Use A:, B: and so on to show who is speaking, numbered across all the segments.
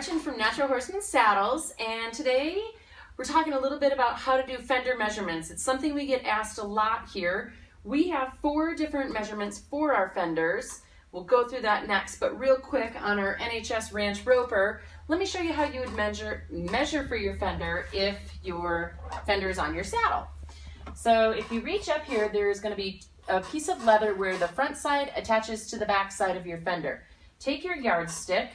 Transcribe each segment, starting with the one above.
A: Gretchen from Natural Horseman Saddles, and today we're talking a little bit about how to do fender measurements. It's something we get asked a lot here. We have 4 different measurements for our fenders. We'll go through that next, but real quick on our NHS Ranch Roper, let me show you how you would measure for your fender if your fender is on your saddle. So if you reach up here, there's going to be a piece of leather where the front side attaches to the back side of your fender. Take your yardstick,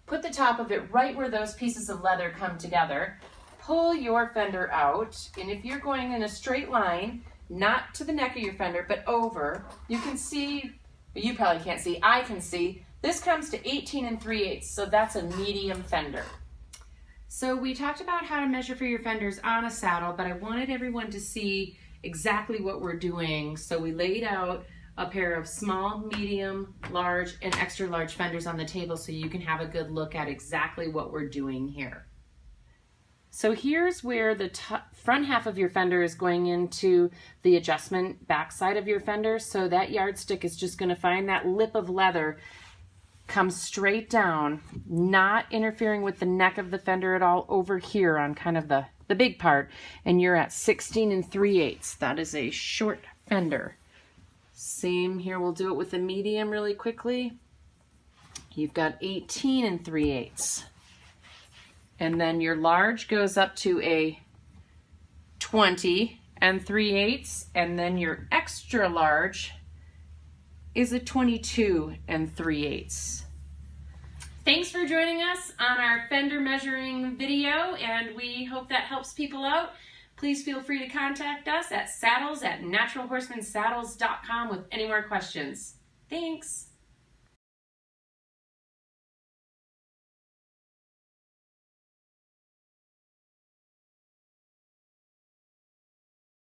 A: put the top of it right where those pieces of leather come together, pull your fender out, and if you're going in a straight line, not to the neck of your fender, but over, you can see, you probably can't see, I can see, this comes to 18 3/8, so that's a medium fender. So we talked about how to measure for your fenders on a saddle, but I wanted everyone to see exactly what we're doing, so we laid out a pair of small, medium, large, and extra large fenders on the table so you can have a good look at exactly what we're doing here. So here's where the front half of your fender is going into the adjustment back side of your fender. So that yardstick is just going to find that lip of leather, come straight down, not interfering with the neck of the fender at all, over here on kind of the big part, and you're at 16 3/8. That is a short fender. Same here, we'll do it with the medium really quickly. You've got 18 3/8. And then your large goes up to a 20 3/8, and then your extra large is a 22 3/8. Thanks for joining us on our fender measuring video, and we hope that helps people out. Please feel free to contact us at saddles@naturalhorsemansaddles.com with any more questions. Thanks.